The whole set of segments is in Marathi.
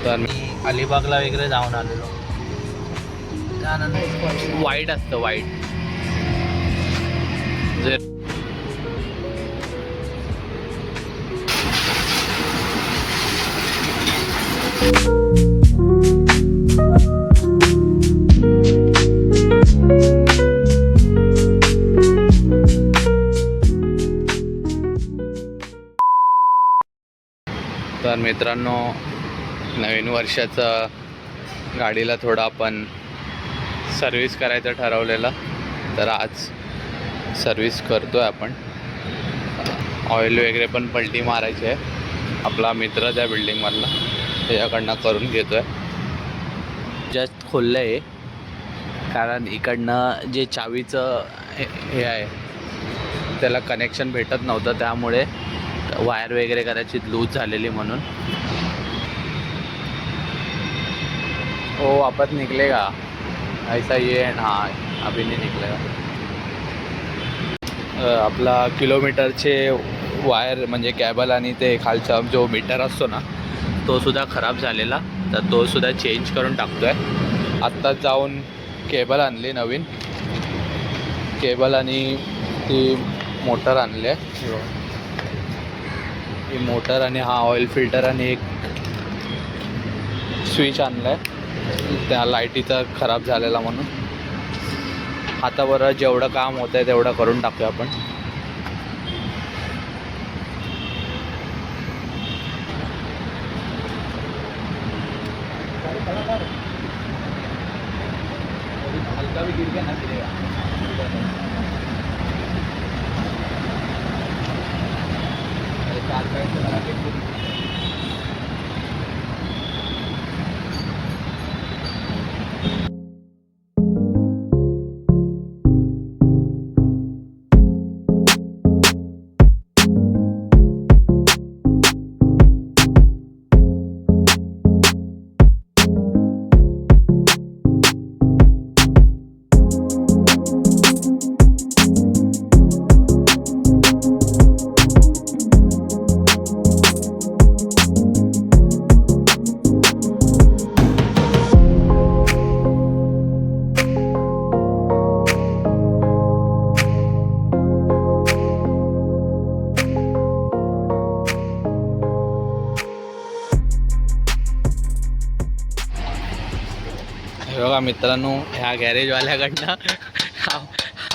तर मी अलिबागला वगैरे जाऊन आलेलो. त्यानंतर वाईट असतं वाईट जे तर मित्रांनो, नवीन वर्षाचा गाडीला थोडा आपण सर्विस करायचं ठरवलेलं, तर आज सर्विस करतो आहे आपण. ऑइल वगैरे पण पलटी मारायची आहे. आपला मित्र त्या बिल्डिंगमधला त्याच्याकडनं करून घेतो आहे. जस्ट खोललं आहे कारण इकडनं जे चावीचं हे आहे त्याला कनेक्शन भेटत नव्हतं, त्यामुळे वायर वगैरे करायची लूज झालेली म्हणून. ओ वापस निकलेगा ऐसा ये. हाँ अभी नहीं निकलेगा. आपला किलोमीटरचे वायर म्हणजे कॅबल आणि ते खालचा जो मीटर असतो ना, तो सुद्धा खराब झालेला, तर तो सुद्धा चेंज करून टाकतो आहे. आत्ताच जाऊन केबल आणली, नवीन केबल आणि ती मोटर आणली आहे. ही मोटर आणि हा ऑइल फिल्टर आणि एक स्विच आणला आहे त्या लाईटीचा खराब झालेला म्हणून. हातावर जेवढं काम होतं आहे तेवढं करून टाकूया आपण. हलका भी गिर गया ना गिरेगा. बघा मित्रांनो, ह्या गॅरेजवाल्याकडनं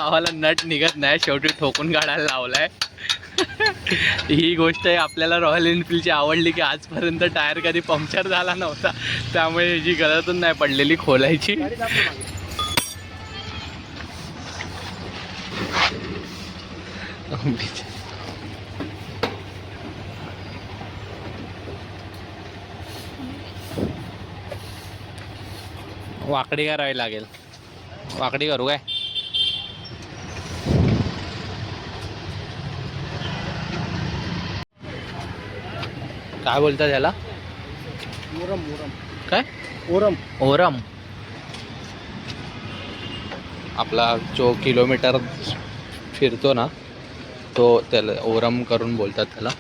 आम्हाला नट निघत नाही, शेवटी ठोकून काढायला लावलाय. ही गोष्ट आहे आपल्याला रॉयल एनफिल्डची आवडली की आजपर्यंत टायर कधी पंक्चर झाला नव्हता, त्यामुळे ह्याची गरजच नाही पडलेली खोलायची. वाकडी करावी लागेल. वाकडी करू काय? काय बोलतात त्याला? ओरम. ओरम काय? ओरम. ओरम. आपला जो किलोमीटर फिरतो ना, तो त्याला ओरम करून बोलतात त्याला.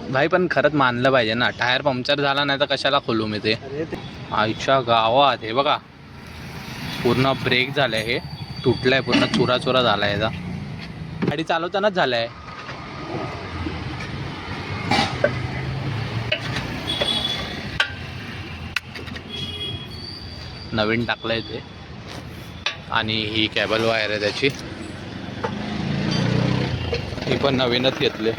भाई पण खरंच मानलं पाहिजे ना, टायर पंक्चर झाला नाही तर कशाला खोलू मी ते. आईच्या गावात हे बघा, पूर्ण ब्रेक झालंय, हे तुटलंय, पूर्ण चुरा झालाय याचा. गाडी चालवतानाच झालंय. नवीन टाकलंय ते. आणि ही कॅबल वायर आहे त्याची, ही पण नवीनच घेतली.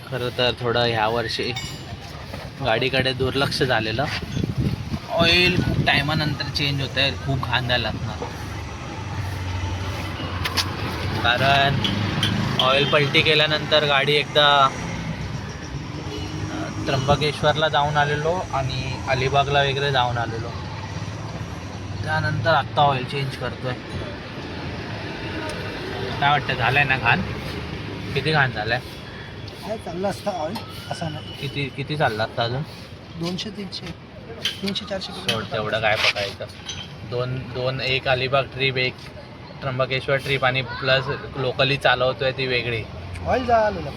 खरं तर थोडं ह्या वर्षी गाडीकडे दुर्लक्ष झालेलं. ऑइल खूप टायमानंतर चेंज होत आहे, खूप घाण द्यायला लागणार. कारण ऑइल पलटी केल्यानंतर गाडी एकदा त्र्यंबकेश्वरला जाऊन आलेलो आणि अलिबागला वगैरे जाऊन आलेलो, त्यानंतर आत्ता ऑइल चेंज करतोय. काय वाटतं झालंय ना घाण? किती घाण झालंय? काय चाललं असतं ऑइल असा नाही. किती किती चाललं असतं अजून? 200 300 400 सोड तेवढं काय पकायचं. दोन एक अलिबाग ट्रीप, एक त्र्यंबकेश्वर ट्रीप आणि प्लस लोकली चालवतोय ती वेगळी. ऑइल झालेलं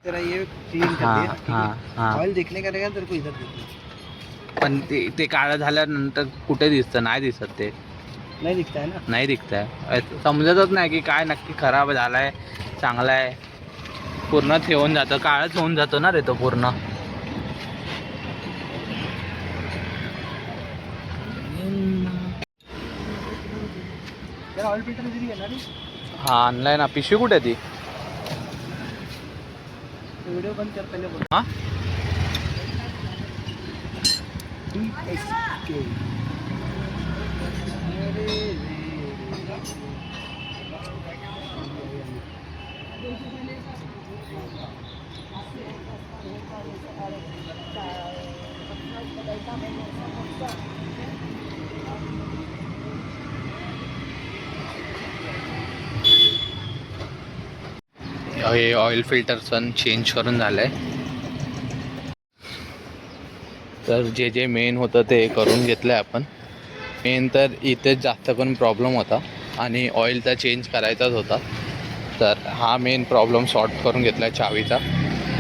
तेरा ये क्लीन कर हाँ, दिया, ठीक है? हाँ. ऑयल देखने का रहेगा तेरे को इधर देखना पण ते काळं झाल्यानंतर कुठे दिसतं? नाही दिसत ते. नहीं दिखता है ना. नाही दिसतंय. समजतच नाही की काय नक्की खराब झालाय चांगला आहे. पूर्ण ठेवून जातं, काळच होऊन जातो ना रे तो पूर्ण. तेरा ऑयल फिल्टर इधर ही है ना रे. हा आणलाय ना. पिशवी कुठे ती? तो वीडियो बंद कर पहले बोल. हा DSK. हे ऑइल फिल्टरचं चेंज करून झालंय. तर जे मेन होतं ते करून घेतलं आहे आपण. मेन तर इथेच जास्त करून प्रॉब्लेम होता आणि ऑइल तर चेंज करायचाच होता. तर हा मेन प्रॉब्लेम सॉर्ट करून घेतला आहे चावीचा.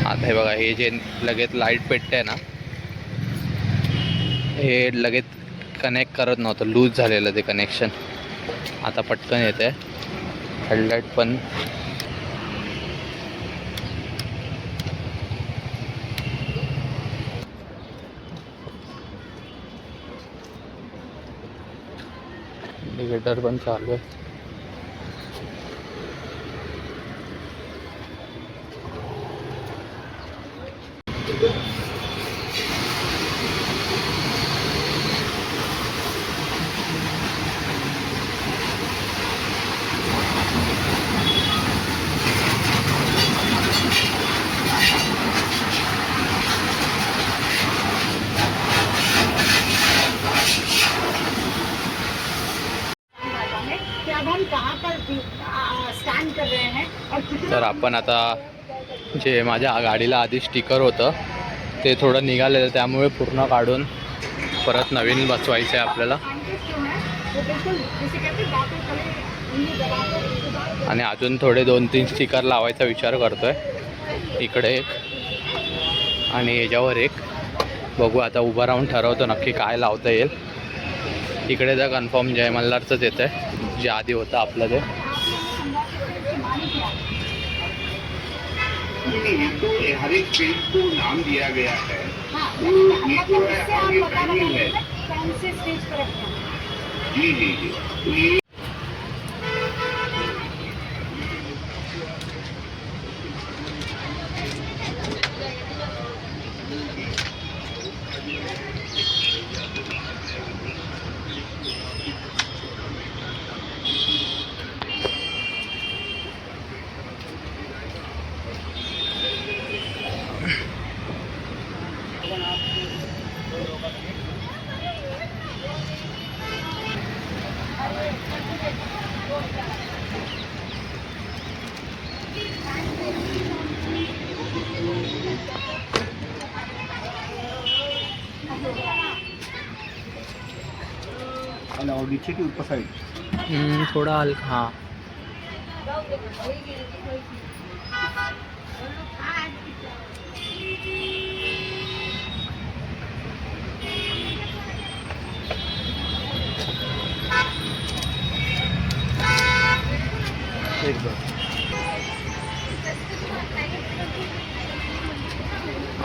आता हे बघा, हे जे लगेच लाईट पेटते ना, हे लगेच कनेक्ट करत नव्हतं, लूज झालेलं ते कनेक्शन. आता पटकन येते. हेडलाईट पण इंडिकेटर पण चालू आहे. कि अब हम कहाँ पर स्टैंड कर रहे हैं और कितना तर आपण आता जे माझ्या गाडीला आधी स्टिकर होतं ते थोडं निघालेलं, त्यामुळे पूर्ण काढून परत नवीन बसवायचं आहे आपल्याला. साइंटिस्ट जो है वो बिल्कुल जिसे कहते हैं दांतों तले उंगली दबाकर आणि अजून थोडे 2-3 स्टिकर लावायचा विचार करतो आहे. इकडे एक आणि याच्यावर एक. बघू आता उभं राहून ठरवतो नक्की काय लावता येईल. इकडे तर कन्फर्म जय मल्हारचंच येतं आहे, जे आधी होतं आपलं ते. ये तो हर एक पेज को नाम दिया गया है. हाँ ये तो मतलब है इससे और आप ये पता टाइमिंग लगा है. सकते हैं कौन से स्टेज पर रखना है. जी जी जी. तो ये और नीचे के ऊपर साइड थोडा हलका. हां एक बार.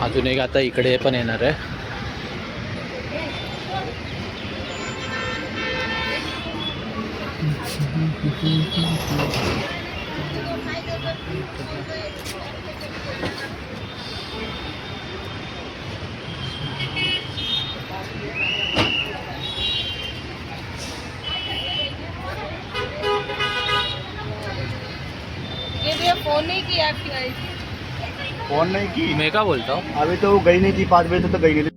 अजून एक आता इकडे पण येणार आहे. ये भैया फोन नहीं किया आपकी वाइफ. फोन नहीं की. मी का बोलतो? अभी तो वो गई नहीं थी 5 बजे तक तो गई नहीं थी.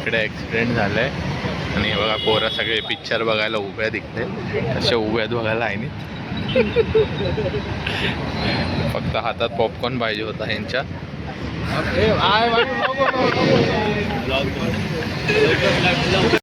इकडे ॲक्सिडेंट झालं आहे आणि हे बघा पोरं सगळे पिक्चर बघायला उभ्या दिसते, अशा उभ्यात बघायला आहे नाही. फक्त हातात पॉपकॉर्न पाहिजे होता ह्यांच्या.